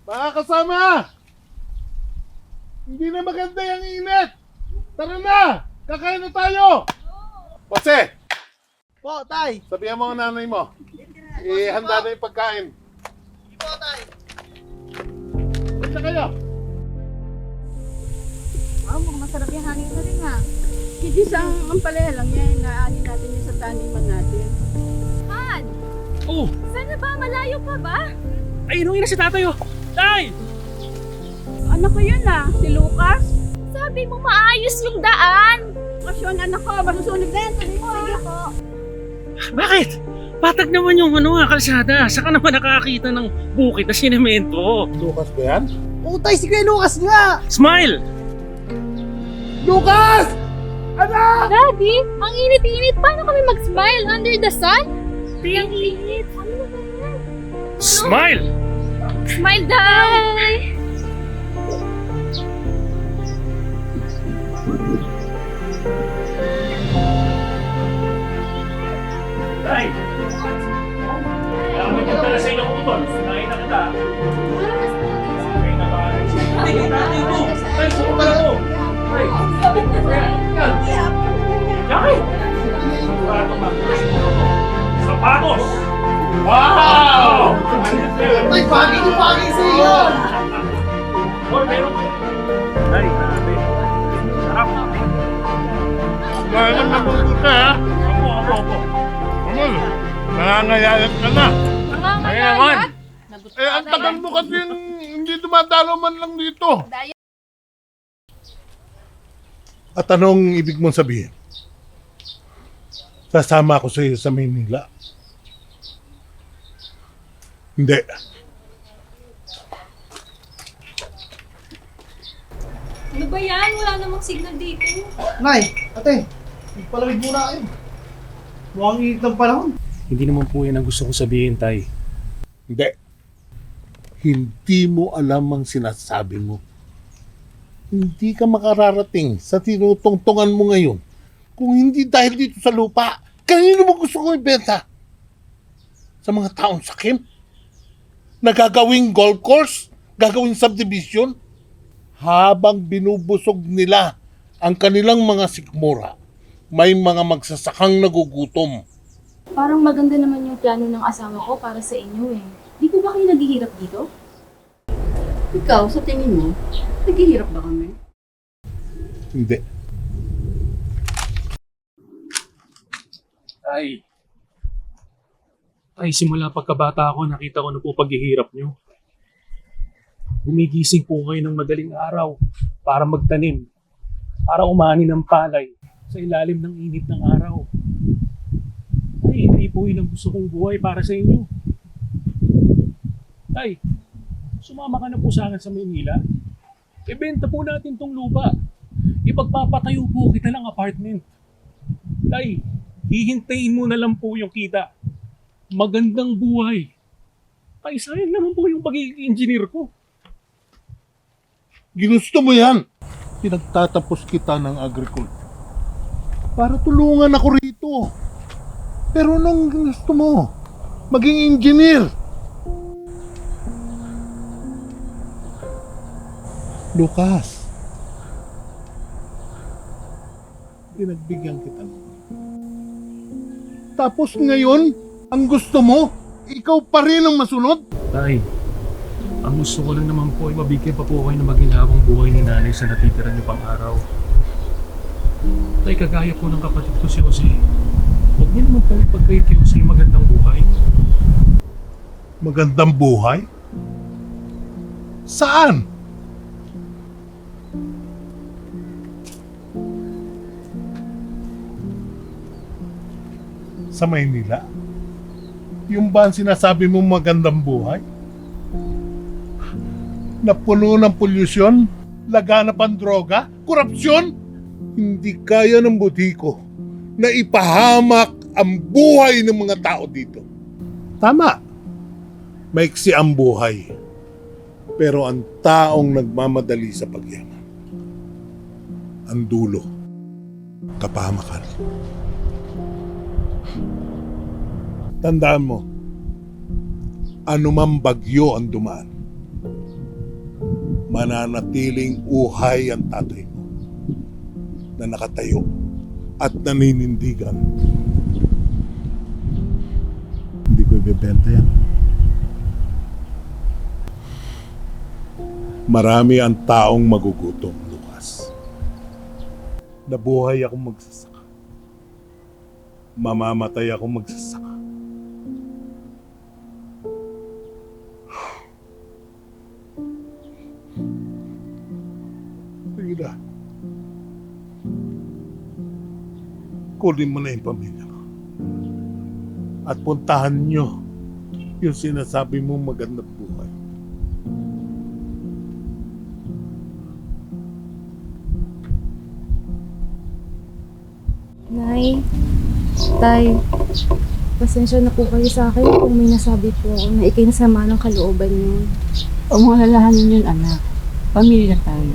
Mga kasama! Hindi na maganda yung init! Tara na! Kakain na tayo! Jose! Po, tay! Sabihan mo ang nanay mo. Ihanda na yung pagkain. Po, tay! Basta kayo! Wow, mukhang masarap yung hangin na rin ha. Hindi sa ang palaya lang yan, naanin natin yung sa taniman natin. Han! Oh, Saan na ba? Malayo pa ba? ay, inuwi na si tatay oh. Tay! Anak ko yun si Lucas. Sabi mo maayos yung daan. Kasi yun, anak ko, masusunog na yan. Sabi mo Sige po. Bakit? Patag naman yung kalsada. Saka naman nakakita ng bukit na sinemento. Lucas ba yan? Oo, tay! Si Kuya Lucas nga! Smile! Lucas! Anak! Daddy, ang init-init. Paano kami mag-smile under the sun? Ang init. Ano na ba yan? Smile! Smile, Day! Tay! Kaya kami magdala sa inyo utol. Sinahin na kita. Okay na ba? Tay, tatay ko! Tay, sumunod ako! Tay! Yaki! Sapatos! Wow! Tay, bagay sa iyo! Hoy, meron ko. Tay, grabe. Sarap. Kumain na mundo ka ha? Opo. Ano? Nangangayayat ka na. Ay naman. Ang tagal mo kasi hindi dumadalo man lang dito. At anong ibig mong sabihin? Sasama ako sa iyo sa Maynila. Hindi. Ano ba yan? Wala namang signal dito. Nay, ate, palamig muna kayo. Mukhang init ng panahon. Hindi naman po yan ang gusto kong sabihin, Tay. Hindi. Hindi mo alam ang sinasabi mo. Hindi ka makararating sa tinutungtungan mo ngayon kung hindi dahil dito sa lupa. Kanino mo gusto kong ibenta? Sa mga taong sakim? Na gagawing golf course? Gagawing subdivision? Habang binubusog nila ang kanilang mga sikmura, may mga magsasakang nagugutom. Parang maganda naman yung plano ng asawa ko para sa inyo eh. Di po ba kayo naghihirap dito? Ikaw, sa tingin mo, naghihirap ba kami? Hindi. Ay, simula pagkabata ako, nakita ko na po paghihirap nyo. Gumigising po kayo ng madaling araw para magtanim, para umani ng palay sa ilalim ng init ng araw. Ay, hindi po yun ang gusto kong buhay para sa inyo. Tay, sumama ka na po sa akin sa Maynila. Ibenta po natin tong lupa. Ipagpapatayo po kita ng apartment. Tay, hihintayin mo na lang po yung kita. Magandang buhay. Tay, sayang naman po yung pagiging engineer ko. Ginusto mo yan. Pinagtatapos kita ng agriculture para tulungan ako rito. Pero anong gusto mo? Maging engineer. Lucas, pinagbigyan kita. Tapos ngayon, ang gusto mo, ikaw pa rin ang masunod? Tay, ang gusto ko lang naman po ay mabigyan pa po kayo ng maginhawang buhay ni nanay sa natitira niyo pang araw. Tay, kagaya po ng kapatid ko si Jose. Huwag niyo naman po ipagkait kay Jose yung magandang buhay. Magandang buhay? Saan? Sa Maynila? Yung ba ang sinasabi mong magandang buhay? Na puno ng polusyon, laganap ang droga, korupsyon? Hindi kaya ng butiko na ipahamak ang buhay ng mga tao dito. Tama. Maiksi ang buhay. Pero ang taong nagmamadali sa pagyaman, ang dulo, kapahamakan. Tandaan mo, anumang bagyo ang dumaan, mananatiling uhay ang tatay mo na nakatayo at naninindigan. Hindi ko ibebenta yan. Marami ang taong magugutom, Lucas. Nabuhay akong magsasaka. Mamamatay akong magsasaka. Sige na. Kunin mo na yung pamilya ko. At puntahan nyo yung sinasabi mong magandang buhay. Nay, Tay, pasensya na po kayo sa akin kung may nasabi po ako na ikinsama ng kalooban niyo. Huwag mong alalahanin yun, anak. Pamilya tayo.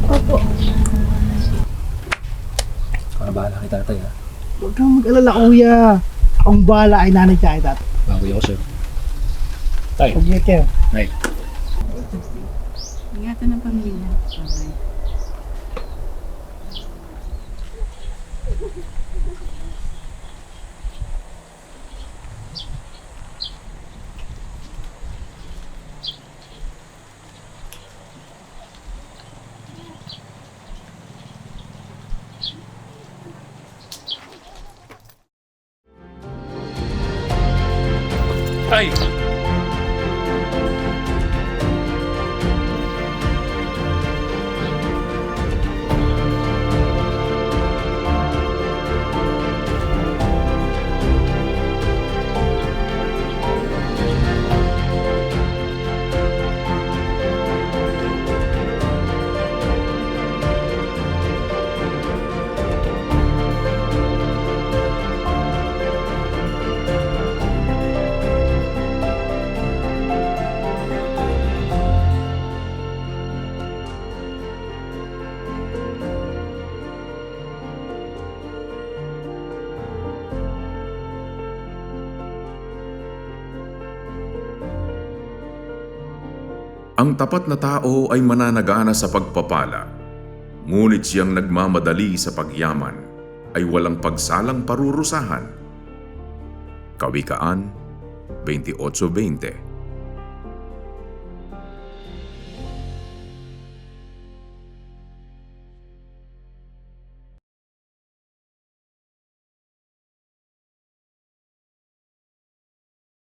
Opo. Para bahala kay tatay ha. Huwag kang mag-alala kuya. Akong bahala ay nanay siya kay tatay. Bago ako sir. Tay, Huwag niya kayo. Nay. Ingatan ng pamilya. Bye. Tay! Ang tapat na tao ay mananagana sa pagpapala, ngunit siyang nagmamadali sa pagyaman ay walang pagsalang parurusahan. Kawikaan 28:20